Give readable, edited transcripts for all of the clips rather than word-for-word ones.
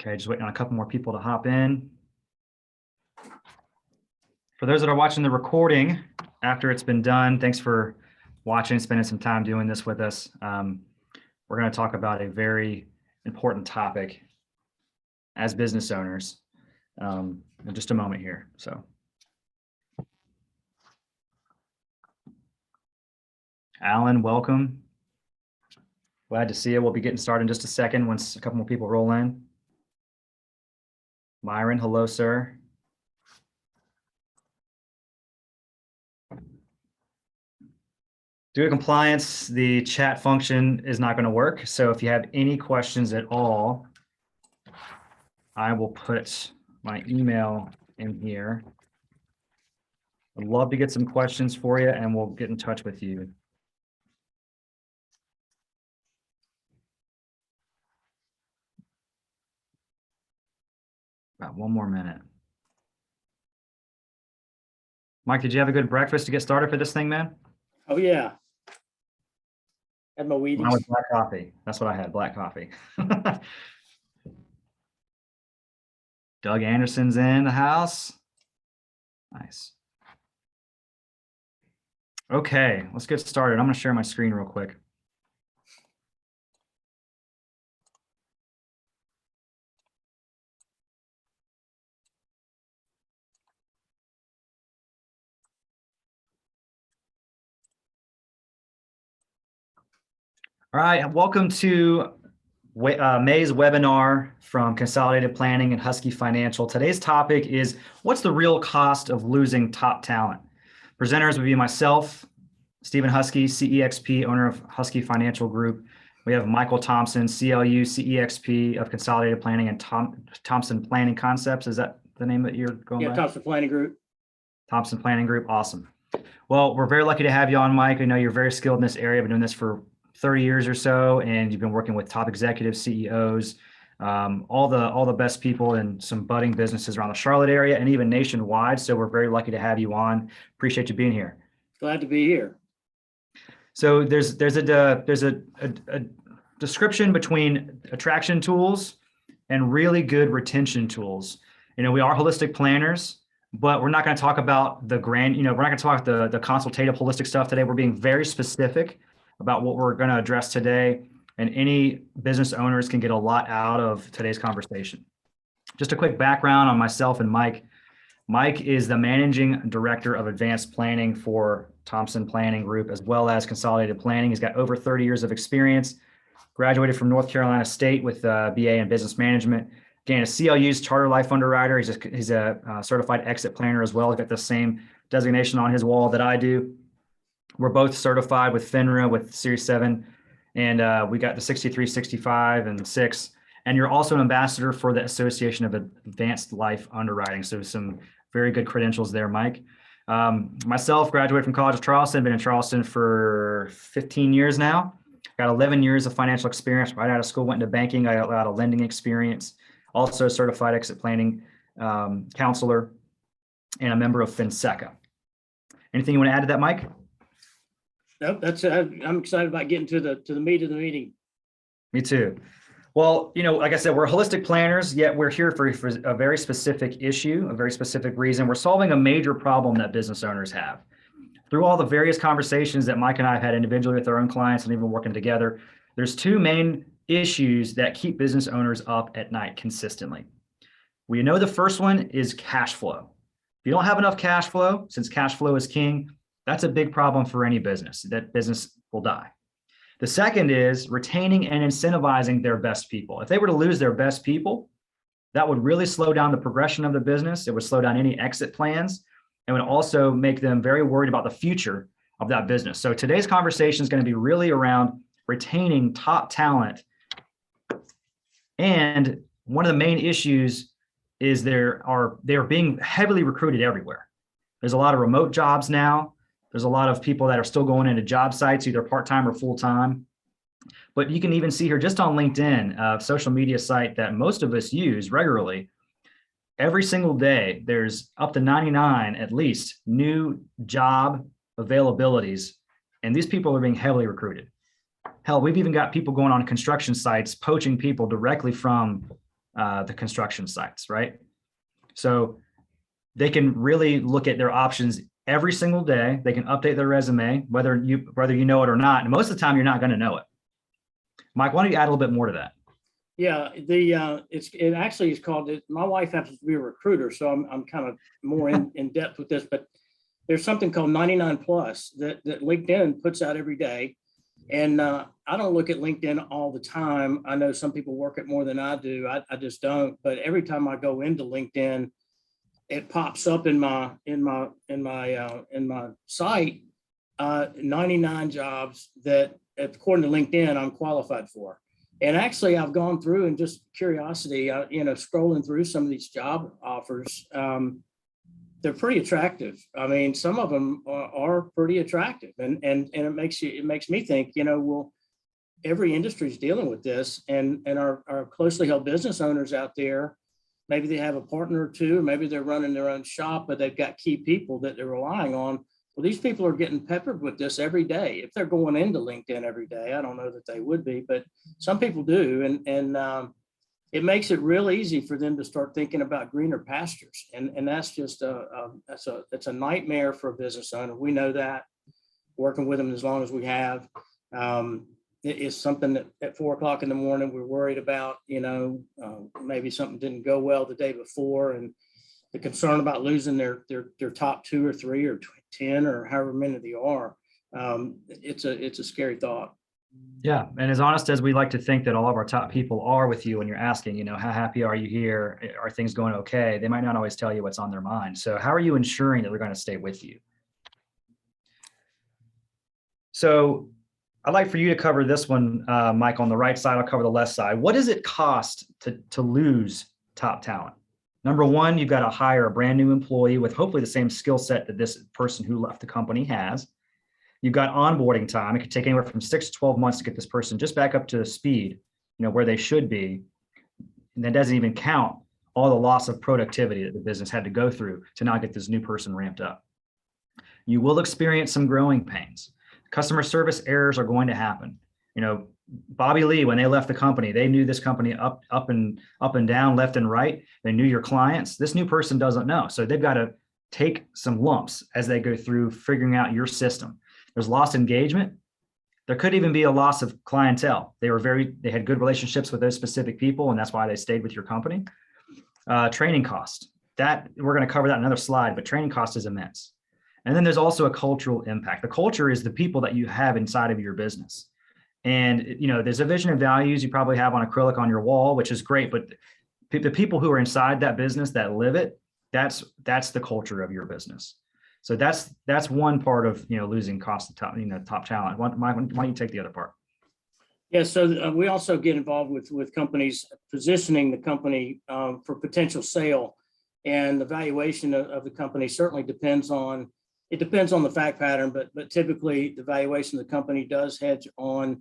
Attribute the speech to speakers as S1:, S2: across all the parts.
S1: Okay, just waiting on a couple more people to hop in. For those that are watching the recording after it's been done, thanks for watching, spending some time doing this with us. We're going to talk about a very important topic as business owners in just a moment here. So, Alan, welcome. Glad to see you. We'll be getting started in just a second once a couple more people roll in. Myron, hello, sir. Due to compliance, the chat function is not going to work. So if you have any questions at all, I will put my email in here. I'd love to get some questions for you and we'll get in touch with you. About one more minute. Mike, did you have a good breakfast to get started for this thing, man?
S2: Oh, yeah. Had my Wheaties.
S1: Mine was black coffee. That's what I had, black coffee. Doug Anderson's in the house. Nice. Okay, let's get started. I'm going to share my screen real quick. All right, welcome to May's webinar from Consolidated Planning and Huskey Financial. Today's topic is, what's the real cost of losing top talent? Presenters will be myself, Stephen Huskey, CExP, owner of Huskey Financial Group. We have Michael Thompson, CLU, CExP of Consolidated Planning and Thompson Planning Concepts. Is that the name that you're going by?
S2: Yeah, Thompson Planning Group.
S1: Thompson Planning Group, awesome. Well, we're very lucky to have you on, Mike. I know you're very skilled in this area. I've been doing this for 30 years or so, and you've been working with top executives, CEOs, all the best people in some budding businesses around the Charlotte area and even nationwide. So we're very lucky to have you on. Appreciate you being here.
S2: Glad to be here.
S1: So there's a description between attraction tools and really good retention tools. You know, we are holistic planners, but we're not going to talk about the grand, we're not going to talk the consultative holistic stuff today. We're being very specific about what we're going to address today, and any business owners can get a lot out of today's conversation. Just a quick background on myself and Mike. Mike is the managing director of advanced planning for Thompson Planning Group, as well as Consolidated Planning. He's got over 30 years of experience, graduated from North Carolina State with a BA in business management, gained a CLU's charter life underwriter. He's a certified exit planner as well. He's got the same designation on his wall that I do. We're both certified with FINRA with Series 7, and we got the 63, 65, and 6. And you're also an ambassador for the Association of Advanced Life Underwriting. So some very good credentials there, Mike. Myself, graduated from College of Charleston, been in Charleston for 15 years now. Got 11 years of financial experience right out of school, went into banking. I got a lot of lending experience, also a certified exit planning counselor, and a member of FinSECA. Anything you want to add to that, Mike?
S2: Nope, that's I'm excited about getting to the meat of the meeting.
S1: Me too. Well, like I said, we're holistic planners, yet we're here for a very specific issue, a very specific reason. We're solving a major problem that business owners have. Through all the various conversations that Mike and I have had individually with our own clients and even working together, there's two main issues that keep business owners up at night consistently. We know the first one is cash flow. If you don't have enough cash flow, since cash flow is king, that's a big problem for any business. That business will die. The second is retaining and incentivizing their best people. If they were to lose their best people, that would really slow down the progression of the business. It would slow down any exit plans and would also make them very worried about the future of that business. So today's conversation is going to be really around retaining top talent. And one of the main issues is they're being heavily recruited everywhere. There's a lot of remote jobs now. There's a lot of people that are still going into job sites, either part-time or full-time. But you can even see here just on LinkedIn, a social media site that most of us use regularly, every single day, there's up to 99 at least new job availabilities. And these people are being heavily recruited. Hell, we've even got people going on construction sites, poaching people directly from the construction sites, right? So they can really look at their options every single day. They can update their resume, whether you know it or not. And most of the time, you're not going to know it. Mike, why don't you add a little bit more to that?
S2: Yeah, it actually is called. My wife happens to be a recruiter, so I'm kind of more in depth with this. But there's something called 99 Plus that LinkedIn puts out every day. And I don't look at LinkedIn all the time. I know some people work it more than I do. I just don't. But every time I go into LinkedIn, it pops up in my site 99 jobs that, according to LinkedIn, I'm qualified for. And actually, I've gone through and just curiosity, scrolling through some of these job offers. They're pretty attractive. I mean, some of them are pretty attractive, and it makes me think, well, every industry is dealing with this, and our closely held business owners out there, maybe they have a partner or two, or maybe they're running their own shop, but they've got key people that they're relying on. Well, these people are getting peppered with this every day. If they're going into LinkedIn every day, I don't know that they would be, but some people do, and it makes it real easy for them to start thinking about greener pastures. And that's just it's a nightmare for a business owner. We know that, working with them as long as we have. It is something that at 4 o'clock in the morning, we're worried about, maybe something didn't go well the day before, and the concern about losing their top 2 or 3 or 10 or however many they are. It's a scary thought.
S1: Yeah. And as honest as we like to think that all of our top people are with you when you're asking, how happy are you here? Are things going okay? They might not always tell you what's on their mind. So how are you ensuring that they're going to stay with you? So I'd like for you to cover this one, Mike, on the right side. I'll cover the left side. What does it cost to lose top talent? Number one, you've got to hire a brand new employee with hopefully the same skill set that this person who left the company has. You've got onboarding time. It could take anywhere from 6 to 12 months to get this person just back up to speed, where they should be. And that doesn't even count all the loss of productivity that the business had to go through to not get this new person ramped up. You will experience some growing pains. Customer service errors are going to happen. Bobby Lee, when they left the company, they knew this company up and down, left and right. They knew your clients. This new person doesn't know. So they've got to take some lumps as they go through figuring out your system. There's lost engagement. There could even be a loss of clientele. They had good relationships with those specific people, and that's why they stayed with your company. Training cost. That we're going to cover that in another slide, but training cost is immense. And then there's also a cultural impact. The culture is the people that you have inside of your business. And, there's a vision and values you probably have on acrylic on your wall, which is great, but the people who are inside that business that live it, that's the culture of your business. So that's one part of, losing cost of top talent. Why don't you take the other part?
S2: Yeah, so we also get involved with companies positioning the company for potential sale, and the valuation of the company certainly depends on the fact pattern, but typically the valuation of the company does hedge on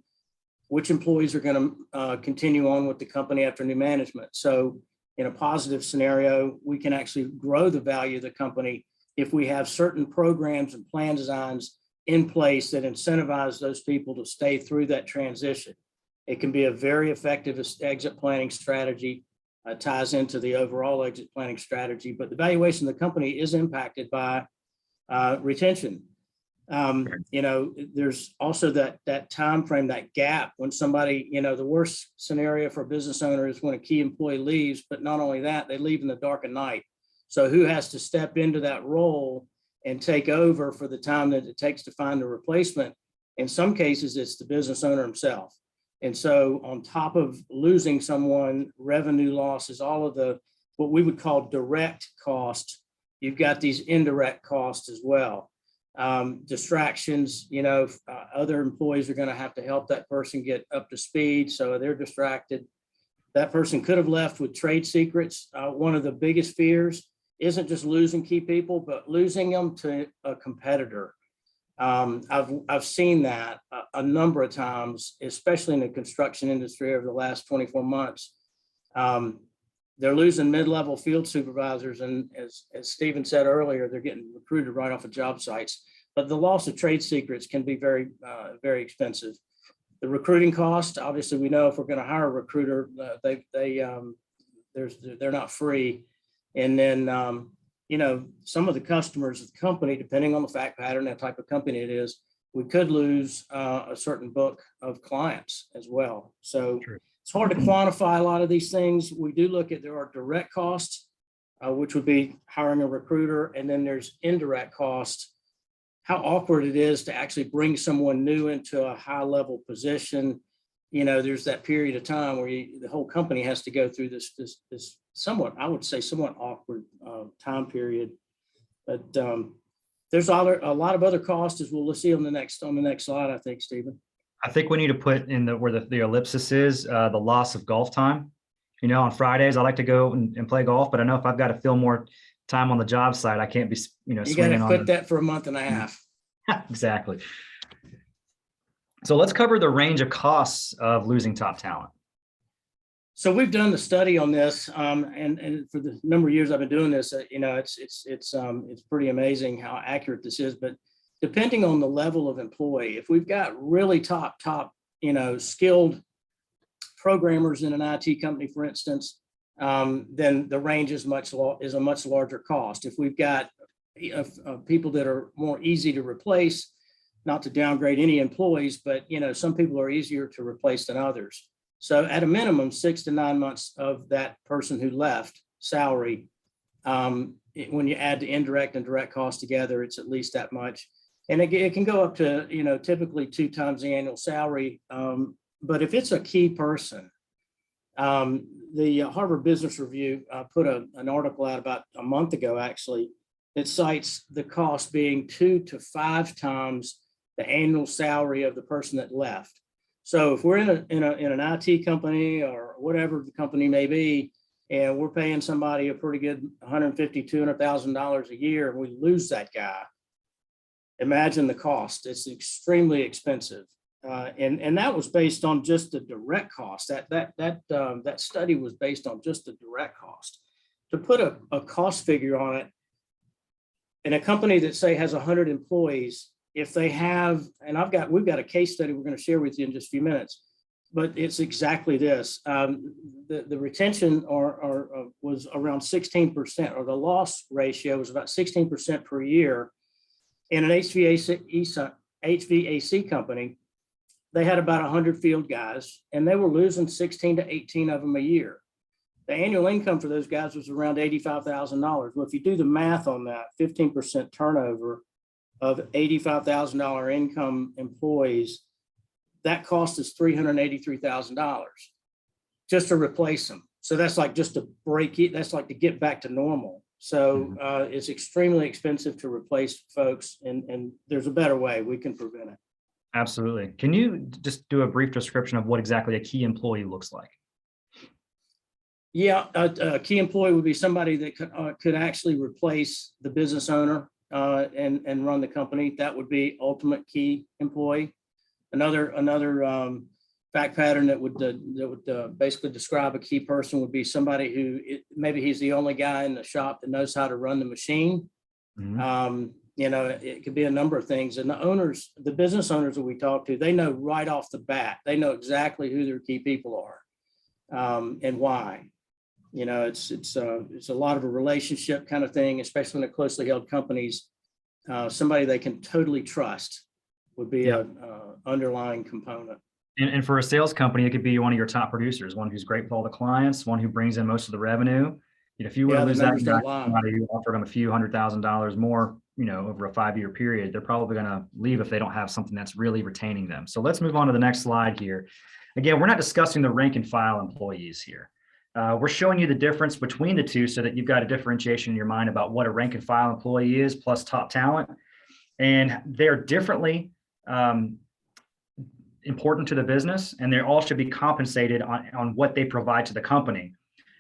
S2: which employees are going to continue on with the company after new management. So in a positive scenario, we can actually grow the value of the company if we have certain programs and plan designs in place that incentivize those people to stay through that transition. It can be a very effective exit planning strategy, ties into the overall exit planning strategy, but the valuation of the company is impacted by retention. There's also that time frame, that gap when somebody, the worst scenario for a business owner is when a key employee leaves, but not only that, they leave in the dark of night. So who has to step into that role and take over for the time that it takes to find a replacement? In some cases, it's the business owner himself. And so on top of losing someone, revenue loss is all of what we would call direct cost. You've got these indirect costs as well. Distractions, other employees are going to have to help that person get up to speed. So they're distracted. That person could have left with trade secrets. One of the biggest fears isn't just losing key people, but losing them to a competitor. I've seen that a number of times, especially in the construction industry over the last 24 months. They're losing mid-level field supervisors, and as Stephen said earlier, they're getting recruited right off of job sites. But the loss of trade secrets can be very, very expensive. The recruiting cost, obviously, we know if we're going to hire a recruiter, they're not free. And then, some of the customers of the company, depending on the fact pattern, that type of company it is, we could lose a certain book of clients as well. So
S1: True.
S2: it's hard to quantify a lot of these things. We do look at, there are direct costs, which would be hiring a recruiter. And then there's indirect costs, how awkward it is to actually bring someone new into a high level position. There's that period of time where the whole company has to go through this somewhat, I would say, somewhat awkward time period. But there's a lot of other costs, as we'll see on the next slide, I think, Stephen.
S1: I think we need to put in where the ellipsis is, the loss of golf time. On Fridays, I like to go and play golf, but I know if I've got to fill more time on the job site, I can't be,
S2: You got
S1: swinging
S2: to
S1: on
S2: put that for a month and a half.
S1: Exactly. So let's cover the range of costs of losing top talent.
S2: So we've done the study on this, and for the number of years I've been doing this, it's pretty amazing how accurate this is. But depending on the level of employee, if we've got really top, skilled programmers in an IT company, for instance, then the range is a much larger cost. If we've got people that are more easy to replace, not to downgrade any employees, but some people are easier to replace than others. So at a minimum, 6 to 9 months of that person who left salary, when you add the indirect and direct costs together, it's at least that much. And it can go up to, typically 2 times the annual salary. But if it's a key person, the Harvard Business Review put an article out about a month ago, actually, that cites the cost being 2 to 5 times the annual salary of the person that left. So if we're in an IT company or whatever the company may be, and we're paying somebody a pretty good $150,000, $200,000 a year, and we lose that guy, imagine the cost. It's extremely expensive. And that was based on just the direct cost. That study was based on just the direct cost. To put a cost figure on it, in a company that say has 100 employees, if they have, and we've got a case study we're going to share with you in just a few minutes, but it's exactly this. The retention was around 16%, or the loss ratio was about 16% per year. In an HVAC company, they had about 100 field guys, and they were losing 16 to 18 of them a year. The annual income for those guys was around $85,000. Well, if you do the math on that, 15% turnover of $85,000 income employees, that cost is $383,000 just to replace them. So that's like just to break it. That's like to get back to normal. So it's extremely expensive to replace folks, and there's a better way. We can prevent it.
S1: Absolutely. Can you just do a brief description of what exactly a key employee looks like?
S2: Yeah, a key employee would be somebody that could actually replace the business owner and run the company. That would be ultimate key employee. Another fact pattern that would basically describe a key person would be somebody who maybe he's the only guy in the shop that knows how to run the machine. Mm-hmm. It could be a number of things. And the business owners that we talk to, they know right off the bat. They know exactly who their key people are and why. It's a lot of a relationship kind of thing, especially in the closely held companies. Somebody they can totally trust would be an underlying component.
S1: And for a sales company, it could be one of your top producers, one who's great with all the clients, one who brings in most of the revenue. If you were to lose that guy, somebody who offered them a few $100,000 more, over a 5-year period, they're probably going to leave if they don't have something that's really retaining them. So let's move on to the next slide here. Again, we're not discussing the rank and file employees here. We're showing you the difference between the two so that you've got a differentiation in your mind about what a rank and file employee is plus top talent. And they're differently important to the business, and they all should be compensated on what they provide to the company.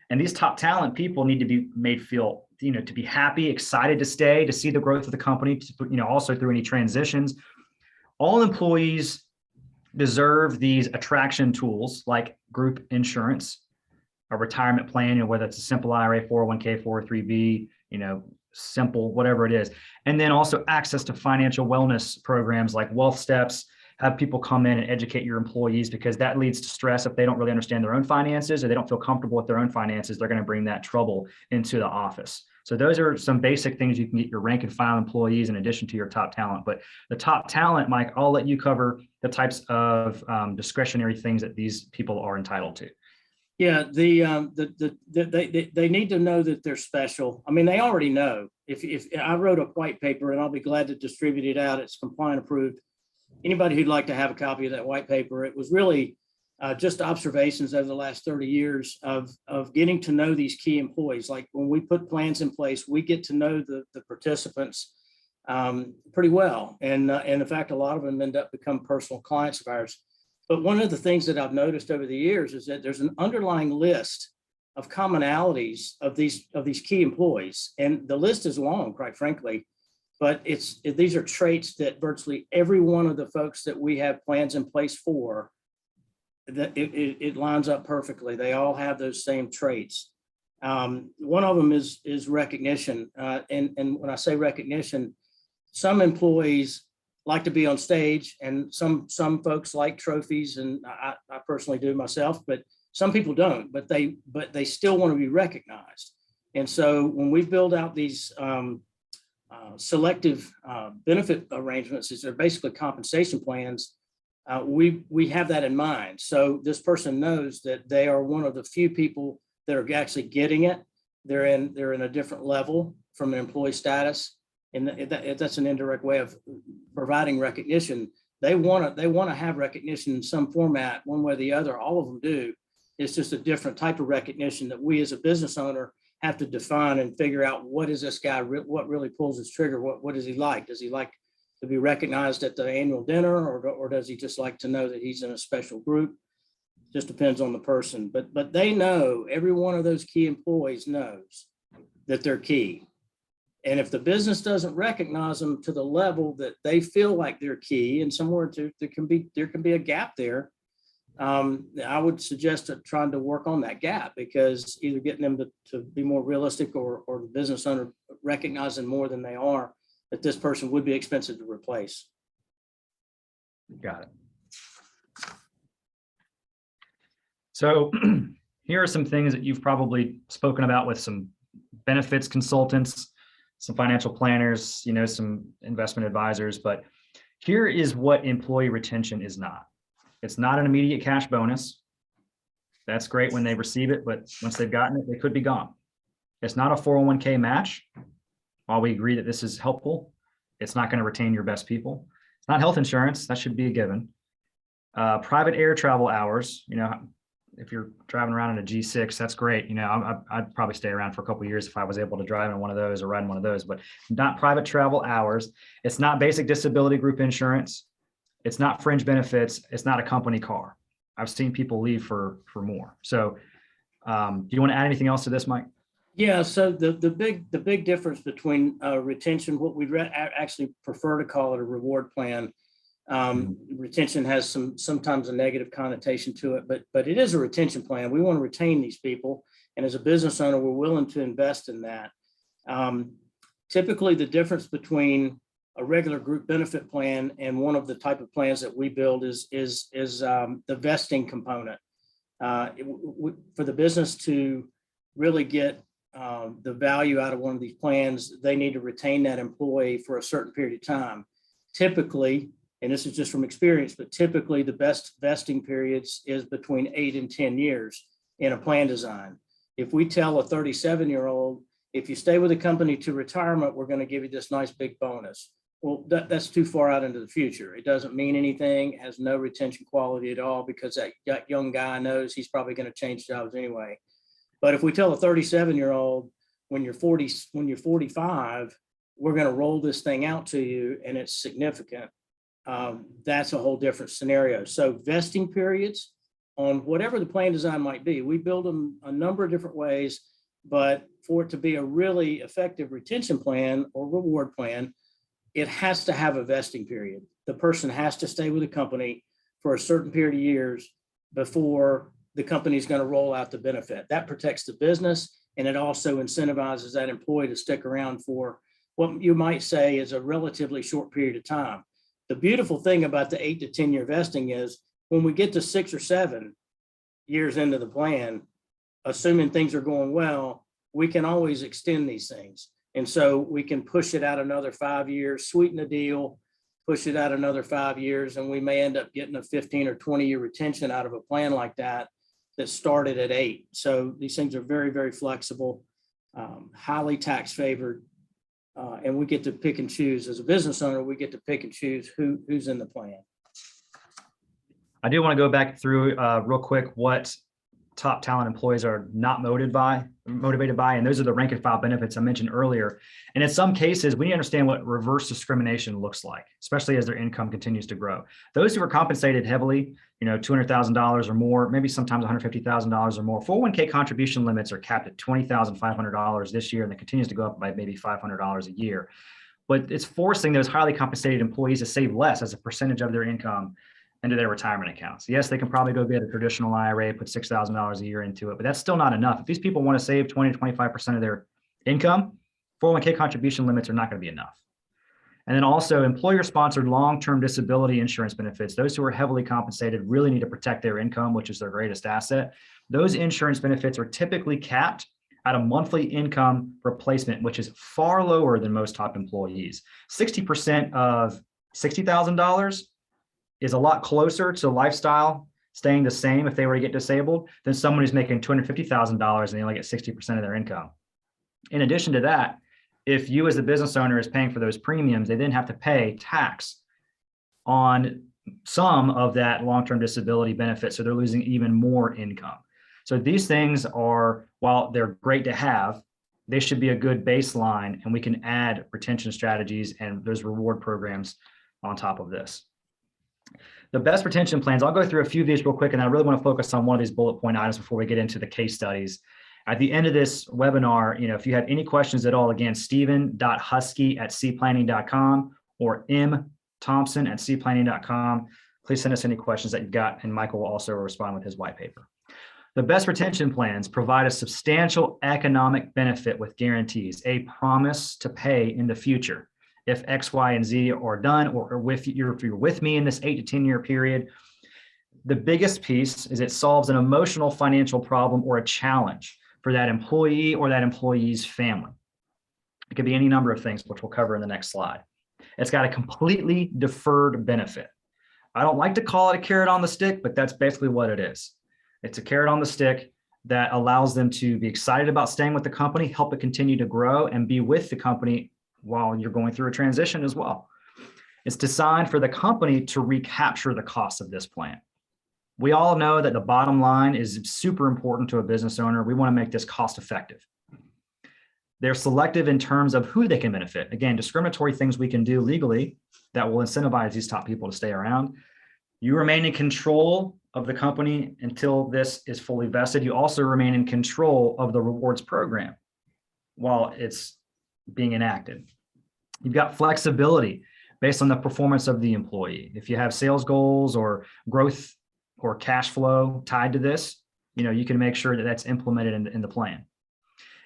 S1: And these top talent people need to be made feel, to be happy, excited to stay, to see the growth of the company, also through any transitions. All employees deserve these attraction tools like group insurance, a retirement plan, whether it's a simple IRA, 401k, 403b, simple, whatever it is. And then also access to financial wellness programs like Wealth Steps, have people come in and educate your employees, because that leads to stress. If they don't really understand their own finances or they don't feel comfortable with their own finances, they're going to bring that trouble into the office. So those are some basic things you can get your rank and file employees in addition to your top talent. But the top talent, Mike, I'll let you cover the types of discretionary things that these people are entitled to.
S2: Yeah, they need to know that they're special. I mean, they already know. If I wrote a white paper, and I'll be glad to distribute it out, it's compliant approved. Anybody who'd like to have a copy of that white paper, it was really just observations over the last 30 years of getting to know these key employees. Like when we put plans in place, we get to know the participants pretty well. And in fact, a lot of them end up become personal clients of ours. But one of the things that I've noticed over the years is that there's an underlying list of commonalities of these key employees. And the list is long, quite frankly, but these are traits that virtually every one of the folks that we have plans in place for, that it lines up perfectly. They all have those same traits. One of them is recognition. And when I say recognition, some employees like to be on stage, and some folks like trophies, and I personally do myself, but some people don't, but they still want to be recognized. And so when we build out these selective benefit arrangements, these are basically compensation plans, we have that in mind. So this person knows that they are one of the few people that are actually getting it. They're in a different level from an employee status. And that's an indirect way of providing recognition. They want to have recognition in some format, one way or the other. All of them do. It's just a different type of recognition that we as a business owner have to define and figure out, what is this guy, what really pulls his trigger? What does he like? Does he like to be recognized at the annual dinner, or does he just like to know that he's in a special group? Just depends on the person. But they know, every one of those key employees knows that they're key. And if the business doesn't recognize them to the level that they feel like they're key, and somewhere there can be a gap there, I would suggest trying to work on that gap, because either getting them to be more realistic, or the business owner recognizing more than they are, that this person would be expensive to replace.
S1: Got it. So here are some things that you've probably spoken about with some benefits consultants, some financial planners, some investment advisors, but here is what employee retention is not. It's not an immediate cash bonus. That's great when they receive it, but once they've gotten it, they could be gone. It's not a 401k match. While we agree that this is helpful, it's not going to retain your best people. It's not health insurance. That should be a given. Private air travel hours, if you're driving around in a G6, that's great. I'd probably stay around for a couple of years if I was able to drive in one of those or ride in one of those, but not private travel hours. It's not basic disability group insurance. It's not fringe benefits. It's not a company car. I've seen people leave for more. So do you want to add anything else to this, Mike?
S2: Yeah, so the big difference between retention, what we'd actually prefer to call it a reward plan. Retention has sometimes a negative connotation to it, but it is a retention plan. We want to retain these people, and as a business owner, we're willing to invest in that. Typically, the difference between a regular group benefit plan and one of the type of plans that we build is the vesting component. For the business to really get the value out of one of these plans, they need to retain that employee for a certain period of time. Typically, and this is just from experience, but typically the best vesting periods is between 8 and 10 years in a plan design. If we tell a 37-year-old, if you stay with the company to retirement, we're going to give you this nice big bonus. Well, that's too far out into the future. It doesn't mean anything, has no retention quality at all, because that young guy knows he's probably going to change jobs anyway. But if we tell a 37-year-old, when you're 45, we're going to roll this thing out to you, and it's significant, that's a whole different scenario. So vesting periods on whatever the plan design might be, we build them a number of different ways, but for it to be a really effective retention plan or reward plan, it has to have a vesting period. The person has to stay with the company for a certain period of years before the company is going to roll out the benefit. That protects the business, and it also incentivizes that employee to stick around for what you might say is a relatively short period of time. The beautiful thing about the 8 to 10 year vesting is when we get to 6 or 7 years into the plan, assuming things are going well, we can always extend these things. And so we can push it out another 5 years, sweeten the deal, push it out another 5 years, and we may end up getting a 15 or 20 year retention out of a plan like that started at 8. So these things are very, very flexible, highly tax favored, and we get to pick and choose. As a business owner, we get to pick and choose who's in the plan.
S1: I do want to go back through real quick what top talent employees are not motivated by, and those are the rank and file benefits I mentioned earlier. And in some cases, we need to understand what reverse discrimination looks like, especially as their income continues to grow. Those who are compensated heavily, $200,000 or more, maybe sometimes $150,000 or more, 401k contribution limits are capped at $20,500 this year, and it continues to go up by maybe $500 a year. But it's forcing those highly compensated employees to save less as a percentage of their income into their retirement accounts. Yes, they can probably go get a traditional IRA, put $6,000 a year into it, but that's still not enough. If these people want to save 20 to 25% of their income, 401k contribution limits are not going to be enough. And then also employer-sponsored long-term disability insurance benefits. Those who are heavily compensated really need to protect their income, which is their greatest asset. Those insurance benefits are typically capped at a monthly income replacement, which is far lower than most top employees. 60% of $60,000 is a lot closer to lifestyle staying the same if they were to get disabled than someone who's making $250,000 and they only get 60% of their income. In addition to that, if you as the business owner is paying for those premiums, they then have to pay tax on some of that long-term disability benefit. So they're losing even more income. So these things are, while they're great to have, they should be a good baseline, and we can add retention strategies and those reward programs on top of this. The best retention plans, I'll go through a few of these real quick, and I really want to focus on one of these bullet point items before we get into the case studies. At the end of this webinar, if you have any questions at all, again, steven.huskey@cplanning.com or mthompson@cplanning.com. Please send us any questions that you've got, and Michael will also respond with his white paper. The best retention plans provide a substantial economic benefit with guarantees, a promise to pay in the future. If X, Y, and Z are done, or if you're with me in this 8 to 10 year period. The biggest piece is it solves an emotional financial problem or a challenge for that employee or that employee's family. It could be any number of things, which we'll cover in the next slide. It's got a completely deferred benefit. I don't like to call it a carrot on the stick, but that's basically what it is. It's a carrot on the stick that allows them to be excited about staying with the company, help it continue to grow, and be with the company while you're going through a transition as well. It's designed for the company to recapture the cost of this plan. We all know that the bottom line is super important to a business owner. We want to make this cost effective. They're selective in terms of who they can benefit. Again, discriminatory things we can do legally that will incentivize these top people to stay around. You remain in control of the company until this is fully vested. You also remain in control of the rewards program while it's being enacted. You've got flexibility based on the performance of the employee. If you have sales goals or growth or cash flow tied to this, you can make sure that that's implemented in the plan.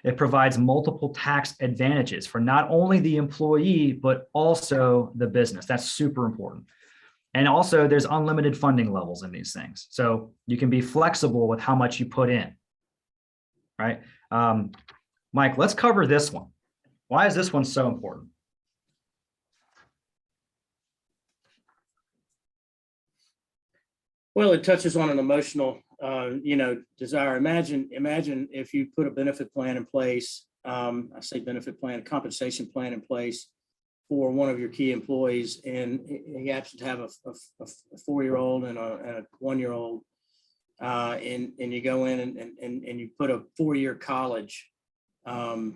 S1: It provides multiple tax advantages for not only the employee, but also the business. That's super important. And also there's unlimited funding levels in these things. So you can be flexible with how much you put in, right? Mike, let's cover this one. Why is this one so important?
S2: Well, it touches on an emotional, desire. Imagine if you put a benefit plan in place. I say benefit plan, compensation plan in place for one of your key employees, and he happens to have a 4-year-old and a 1-year-old, and you go in and you put a 4-year college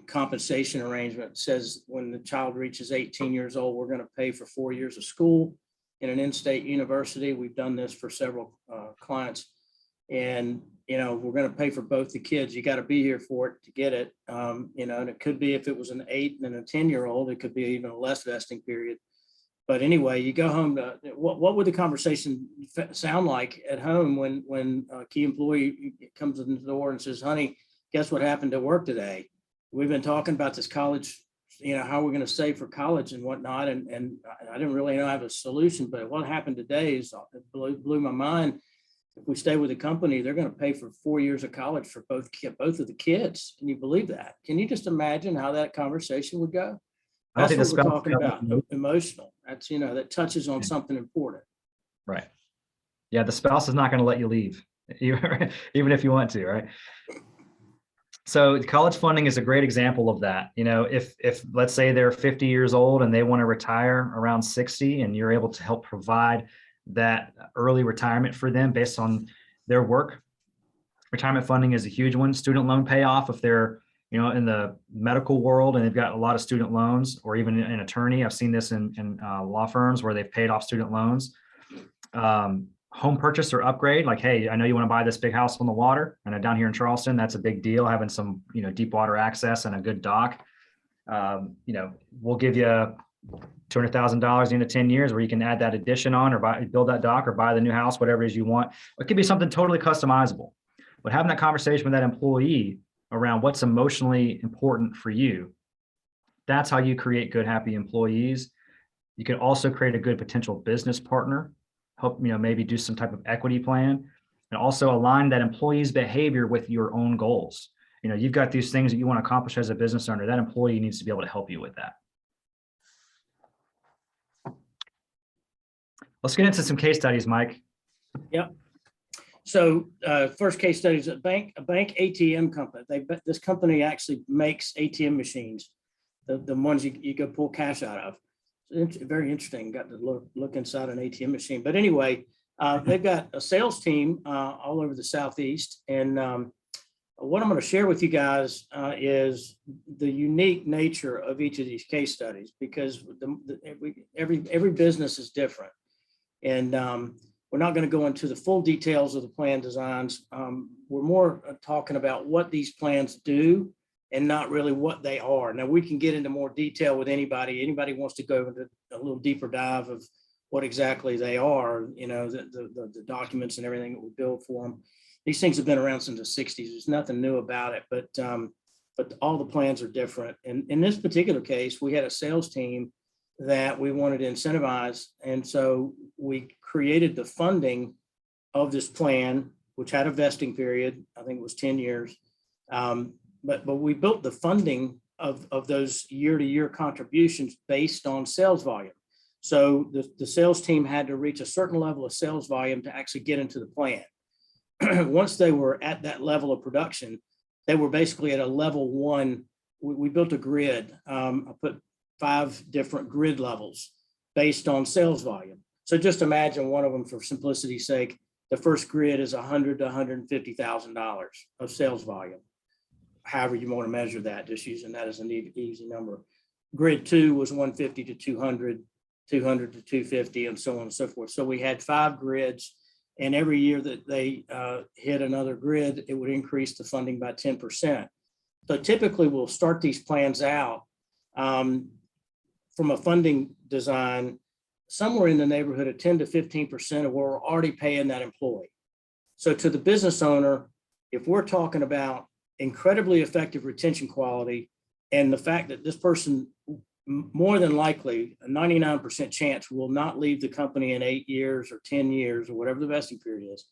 S2: compensation arrangement. It says when the child reaches 18 years old, we're going to pay for 4 years of school in an in-state university. We've done this for several clients, and we're going to pay for both the kids. You got to be here for it to get it. And it could be, if it was an 8 and a 10-year-old, it could be even a less vesting period. But anyway, you go home to what would the conversation sound like at home when a key employee comes in the door and says, "Honey, guess what happened at work today? We've been talking about this college how we're going to save for college and whatnot. And I didn't really know I have a solution, but what happened today is it blew my mind. If we stay with the company, they're going to pay for 4 years of college for both of the kids. Can you believe that? Can you just imagine how that conversation would go?
S1: I don't
S2: That's
S1: think
S2: what
S1: the
S2: we're
S1: spouse.
S2: talking about. Emotional. That's, that touches on something important.
S1: Right. Yeah, the spouse is not going to let you leave, even if you want to, right? So college funding is a great example of that. If let's say they're 50 years old and they want to retire around 60, and you're able to help provide that early retirement for them based on their work. Retirement funding is a huge one. Student loan payoff, if they're in the medical world and they've got a lot of student loans, or even an attorney. I've seen this in law firms where they've paid off student loans. Home purchase or upgrade, like, hey, I know you want to buy this big house on the water, and down here in Charleston, that's a big deal, having some deep water access and a good dock. We'll give you $200,000 into 10 years where you can add that addition on, or build that dock, or buy the new house, whatever it is you want. It could be something totally customizable. But having that conversation with that employee around what's emotionally important for you, that's how you create good, happy employees. You can also create a good potential business partner, help maybe do some type of equity plan, and also align that employee's behavior with your own goals. You've got these things that you want to accomplish as a business owner. That employee needs to be able to help you with that. Let's get into some case studies, Mike.
S2: Yep. So first case study is a bank ATM company. This company actually makes ATM machines, the ones you go pull cash out of. It's very interesting. Got to look inside an ATM machine. But anyway, they've got a sales team all over the Southeast. And what I'm going to share with you guys is the unique nature of each of these case studies, because every business is different. And we're not going to go into the full details of the plan designs. We're more talking about what these plans do and not really what they are. Now, we can get into more detail with anybody. Anybody wants to go into a little deeper dive of what exactly they are, the documents and everything that we build for them. These things have been around since the 60s. There's nothing new about it, but all the plans are different. And in this particular case, we had a sales team that we wanted to incentivize. And so we created the funding of this plan, which had a vesting period. I think it was 10 years. But we built the funding of those year-to-year contributions based on sales volume. So the sales team had to reach a certain level of sales volume to actually get into the plan. Once they were at that level of production, they were basically at a level one. We built a grid. I put 5 different grid levels based on sales volume. So just imagine one of them, for simplicity's sake, the first grid is $100,000 to $150,000 of sales volume. However you want to measure that, just using that as an easy number. Grid 2 was 150 to 200, 200 to 250, and so on and so forth. So we had 5 grids, and every year that they hit another grid, it would increase the funding by 10%. So typically we'll start these plans out from a funding design somewhere in the neighborhood of 10 to 15% of what we're already paying that employee. So to the business owner, if we're talking about incredibly effective retention quality, and the fact that this person, more than likely, a 99% chance, will not leave the company in 8 years or 10 years or whatever the vesting period is,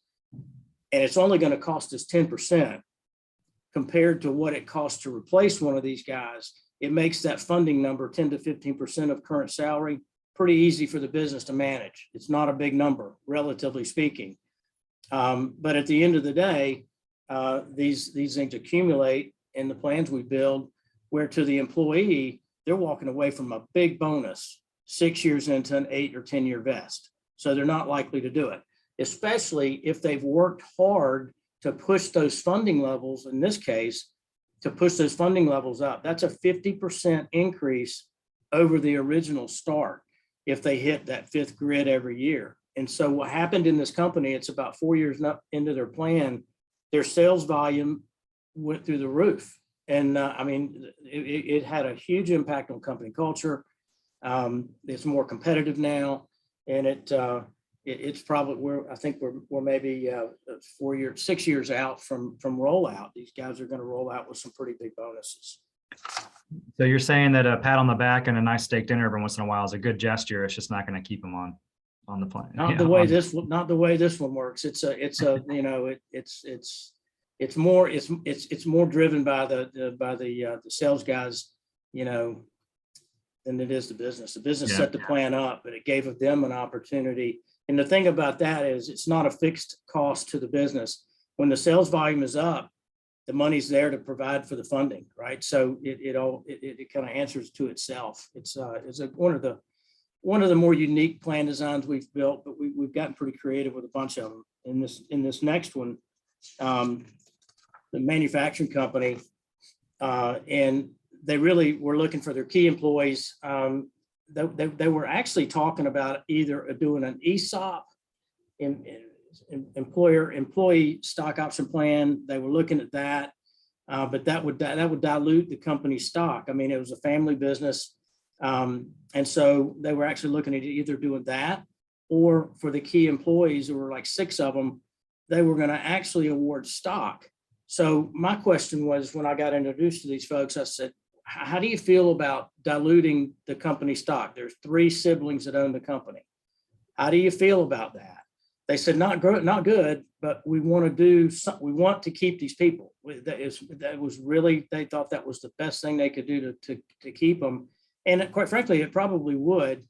S2: and it's only going to cost us 10% compared to what it costs to replace one of these guys, it makes that funding number 10 to 15% of current salary pretty easy for the business to manage. It's not a big number, relatively speaking. But at the end of the day, these things accumulate in the plans we build, where to the employee, they're walking away from a big bonus 6 years into an 8 or 10 year vest. So they're not likely to do it, especially if they've worked hard to push those funding levels, in this case, to push those funding levels up. That's a 50% increase over the original start if they hit that 5th grid every year. And so what happened in this company, it's about 4 years into their plan, their sales volume went through the roof. And it had a huge impact on company culture. It's more competitive now, and it's probably I think we're maybe 6 years out from rollout. These guys are going to roll out with some pretty big bonuses.
S1: So you're saying that a pat on the back and a nice steak dinner every once in a while is a good gesture. It's just not going to keep them on the plane.
S2: Not the way not the way this one works. It's a, you know, it's more driven by the sales guys, you know, than it is the business. The business set the plan up, but it gave them an opportunity. And the thing about that is it's not a fixed cost to the business. When the sales volume is up, the money's there to provide for the funding, right? So it kind of answers to itself. It's one of the more unique plan designs we've built, but we've gotten pretty creative with a bunch of them. In this next one, the manufacturing company, and they really were looking for their key employees. They were actually talking about either doing an ESOP, employee stock option plan. They were looking at that, but that would dilute the company stock. I mean, it was a family business. And so they were actually looking at either doing that, or for the key employees, there were like 6 of them, they were going to actually award stock. So my question was, when I got introduced to these folks, I said, how do you feel about diluting the company stock? There's 3 siblings that own the company. How do you feel about that? They said, not good, but we want to do something. We want to keep these people. That was really, they thought that was the best thing they could do to keep them. And quite frankly, it probably would.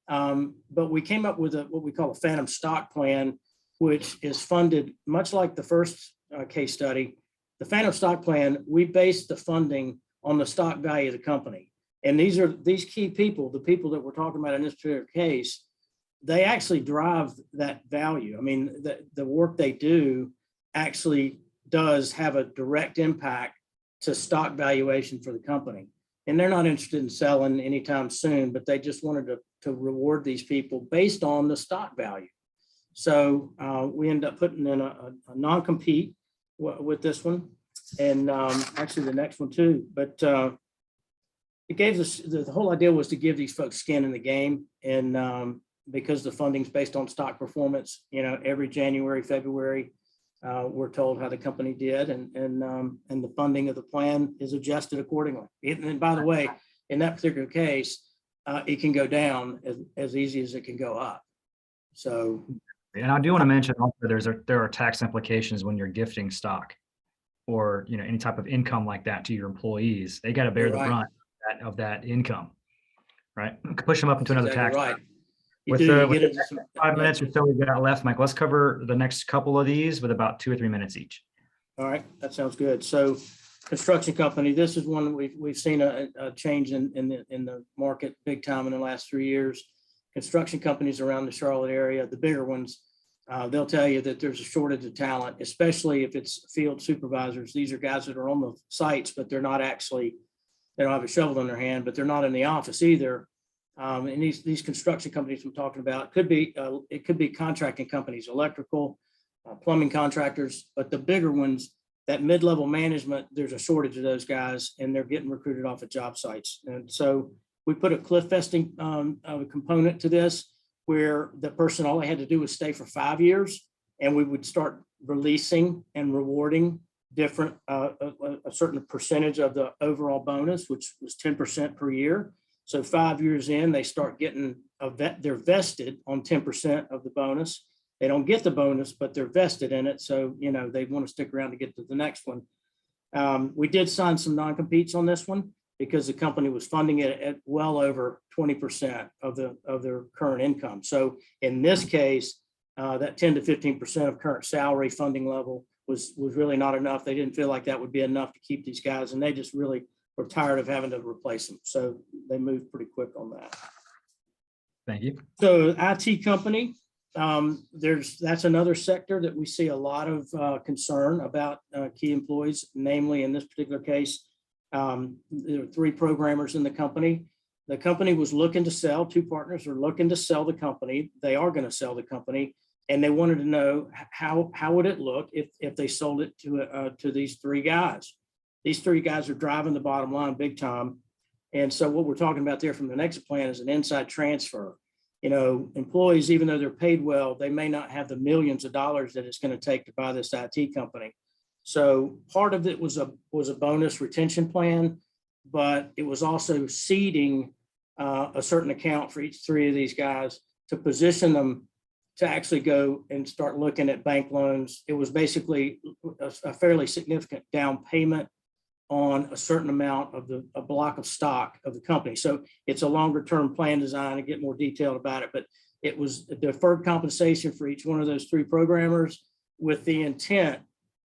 S2: But we came up with what we call a phantom stock plan, which is funded much like the first case study. The phantom stock plan, we based the funding on the stock value of the company. And these key people, the people that we're talking about in this particular case, they actually drive that value. I mean, the work they do actually does have a direct impact to stock valuation for the company. And they're not interested in selling anytime soon, but they just wanted to reward these people based on the stock value. So we end up putting in a non-compete with this one, and actually the next one too. But it gave us, the whole idea was to give these folks skin in the game. And because the funding's based on stock performance, you know, every January, February, we're told how the company did, and the funding of the plan is adjusted accordingly. And by the way, in that particular case, it can go down as easy as it can go up. So,
S1: and I do want to mention also there are tax implications when you're gifting stock, or any type of income like that to your employees. They got to bear the brunt of that income, right? Push them up into another tax.
S2: Right.
S1: With the 5 minutes or so we've got left, Mike, let's cover the next couple of these with about 2 or 3 minutes each.
S2: All right, that sounds good. So, construction company. This is one we've seen a change in the market big time in the last 3 years. Construction companies around the Charlotte area, the bigger ones, they'll tell you that there's a shortage of talent, especially if it's field supervisors. These are guys that are on the sites, but they don't have a shovel in their hand, but they're not in the office either. And these construction companies we're talking about could be contracting companies, electrical, plumbing contractors, but the bigger ones, that mid-level management, there's a shortage of those guys, and they're getting recruited off of job sites. And so we put a cliff vesting component to this, where the person, all they had to do was stay for 5 years, and we would start releasing and rewarding different a certain percentage of the overall bonus, which was 10% per year. So 5 years in, they start getting they're vested on 10% of the bonus. They don't get the bonus, but they're vested in it. So, they want to stick around to get to the next one. We did sign some non-competes on this one because the company was funding it at well over 20% of their current income. So in this case, that 10 to 15% of current salary funding level was really not enough. They didn't feel like that would be enough to keep these guys, and they just really were tired of having to replace them. So they moved pretty quick on that.
S1: Thank you.
S2: So IT company, that's another sector that we see a lot of concern about key employees, namely in this particular case, there are 3 programmers in the company. The company was looking to sell, 2 partners are looking to sell the company. They are going to sell the company, and they wanted to know how would it look if they sold it to these 3 guys. These 3 guys are driving the bottom line big time. And so what we're talking about there from the next plan is an inside transfer. Employees, even though they're paid well, they may not have the millions of dollars that it's going to take to buy this IT company. So part of it was a bonus retention plan. but it was also seeding a certain account for each three of these guys to position them to actually go and start looking at bank loans. It was basically a fairly significant down payment on a certain amount of a block of stock of the company. So it's a longer term plan design to get more detailed about it, but it was a deferred compensation for each one of those three programmers with the intent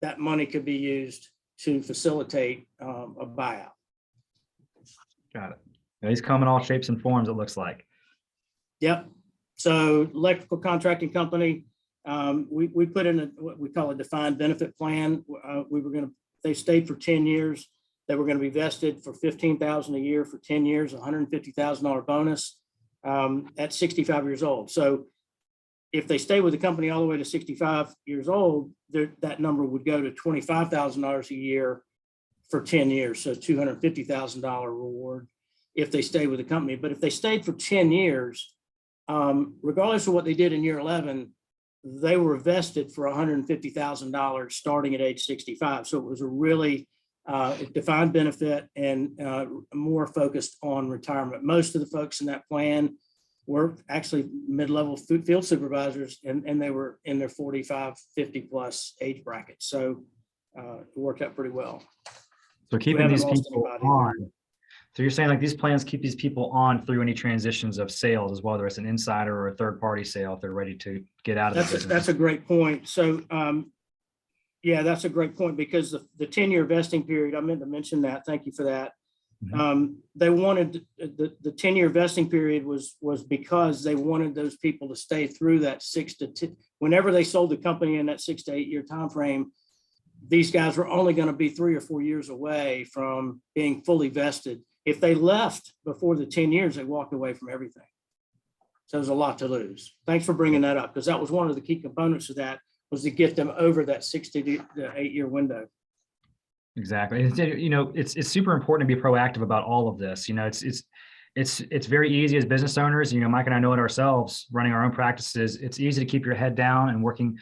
S2: that money could be used to facilitate a buyout.
S1: Got it. Now, these come in all shapes and forms, it looks like.
S2: Yep. So electrical contracting company, we put in what we call a defined benefit plan. They stayed for 10 years. They were going to be vested for $15,000 a year for 10 years, $150,000 bonus at 65 years old. So if they stay with the company all the way to 65 years old, that number would go to $25,000 a year for 10 years. So $250,000 reward if they stay with the company. But if they stayed for 10 years, regardless of what they did in year 11, they were vested for $150,000 starting at age 65. So it was a really defined benefit and more focused on retirement. Most of the folks in that plan were actually mid-level field supervisors, and they were in their 45, 50 plus age bracket. So it worked out pretty well.
S1: So keeping these people on. So you're saying like these plans keep these people on through any transitions of sales as well, whether it's an insider or a third party sale if they're ready to get out of the business.
S2: That's a great point. So yeah, that's a great point, because the 10-year vesting period, I meant to mention that. Thank you for that. Mm-hmm. They wanted the 10-year vesting period was because they wanted those people to stay through that 6 to 10. Whenever they sold the company in that 6 to 8 year time frame, these guys were only going to be 3 or 4 years away from being fully vested. If they left before the 10 years, they walked away from everything. So there's a lot to lose. Thanks for bringing that up, because that was one of the key components of that, was to get them over that 6 to 8 year window.
S1: Exactly. It's super important to be proactive about all of this. It's very easy as business owners. Mike and I know it ourselves, running our own practices. It's easy to keep your head down and working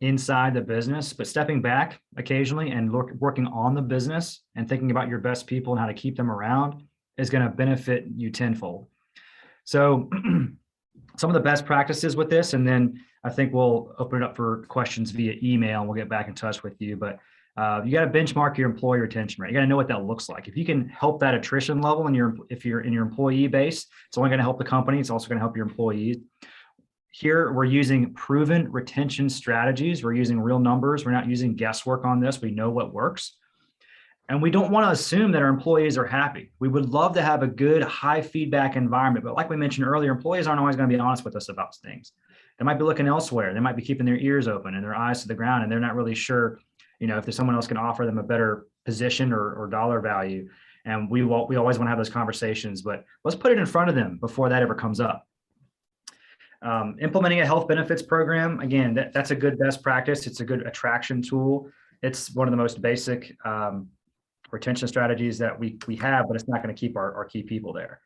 S1: inside the business, but stepping back occasionally and working on the business and thinking about your best people and how to keep them around is going to benefit you tenfold. So some of the best practices with this, and then I think we'll open it up for questions via email and we'll get back in touch with you. But you got to benchmark your employee retention rate. You got to know what that looks like. If you can help that attrition level if you're in your employee base, it's only going to help the company. It's also going to help your employees. Here, we're using proven retention strategies. We're using real numbers. We're not using guesswork on this. We know what works. And we don't want to assume that our employees are happy. We would love to have a good, high feedback environment. But like we mentioned earlier, employees aren't always going to be honest with us about things. They might be looking elsewhere. They might be keeping their ears open and their eyes to the ground, and they're not really sure, if there's someone else can offer them a better position or dollar value. And we always want to have those conversations, but let's put it in front of them before that ever comes up. Implementing a health benefits program, again, that's a good best practice. It's a good attraction tool. It's one of the most basic retention strategies that we have, but it's not going to keep our key people there.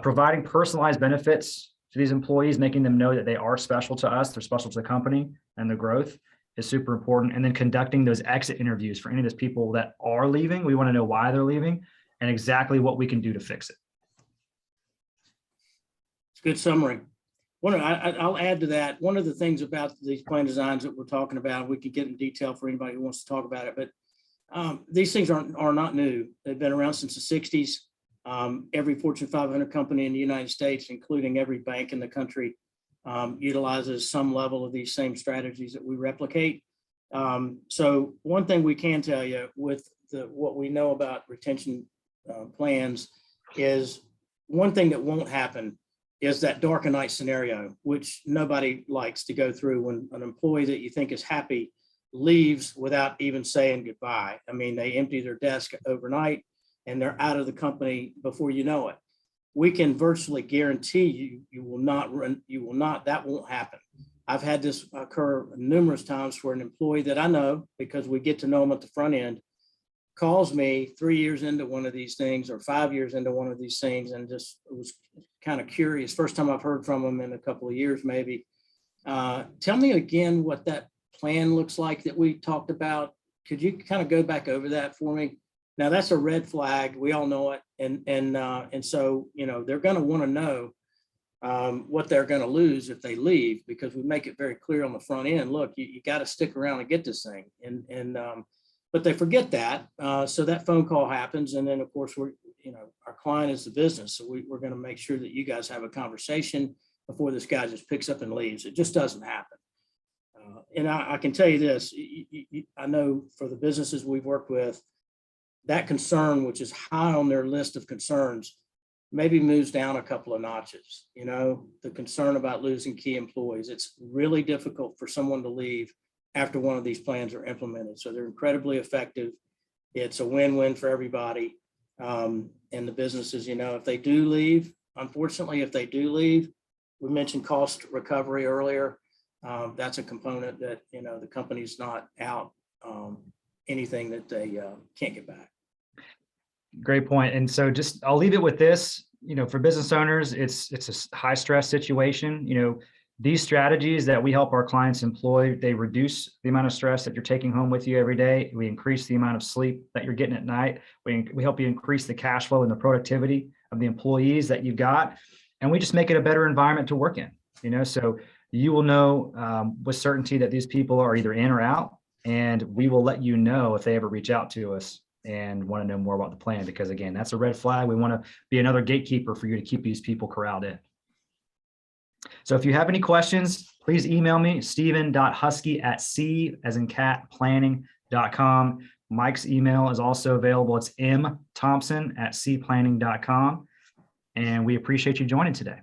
S1: Providing personalized benefits to these employees, making them know that they are special to us, they're special to the company and the growth is super important. And then conducting those exit interviews for any of those people that are leaving. We want to know why they're leaving and exactly what we can do to fix it.
S2: It's a good summary. I'll add to that. One of the things about these plan designs that we're talking about, we could get in detail for anybody who wants to talk about it, but these things are not new. They've been around since the 60s. Every Fortune 500 company in the United States, including every bank in the country, utilizes some level of these same strategies that we replicate. So one thing we can tell you with what we know about retention plans is one thing that won't happen is that dark and night scenario, which nobody likes to go through when an employee that you think is happy leaves without even saying goodbye. I mean, they empty their desk overnight and they're out of the company before you know it. We can virtually guarantee you will not, that won't happen. I've had this occur numerous times for an employee that I know, because we get to know them at the front end, calls me 3 years into one of these things or 5 years into one of these things, and just was kind of curious. First time I've heard from them in a couple of years, maybe. Tell me again what that plan looks like that we talked about. Could you kind of go back over that for me? Now that's a red flag. We all know it. And so, they're going to want to know what they're going to lose if they leave, because we make it very clear on the front end. Look, you got to stick around and get this thing. But they forget that. So that phone call happens. And then of course our client is the business. So we're going to make sure that you guys have a conversation before this guy just picks up and leaves. It just doesn't happen. And I can tell you this, I know for the businesses we've worked with, that concern, which is high on their list of concerns, maybe moves down a couple of notches. The concern about losing key employees. It's really difficult for someone to leave after one of these plans are implemented. So they're incredibly effective. It's a win-win for everybody. And the businesses, if they do leave, unfortunately, if they do leave, we mentioned cost recovery earlier. That's a component that, the company's not out anything that they can't get back.
S1: Great point. And so I'll leave it with this, for business owners, it's a high stress situation. These strategies that we help our clients employ, they reduce the amount of stress that you're taking home with you every day. We increase the amount of sleep that you're getting at night. We help you increase the cash flow and the productivity of the employees that you've got. And we just make it a better environment to work in, so you will know with certainty that these people are either in or out, and we will let you know if they ever reach out to us and want to know more about the plan, because again, that's a red flag. We want to be another gatekeeper for you to keep these people corralled in. So if you have any questions, please email me, steven.huskey@c as in cat planning.com. Mike's email is also available. It's mthompson@cplanning.com. And we appreciate you joining today.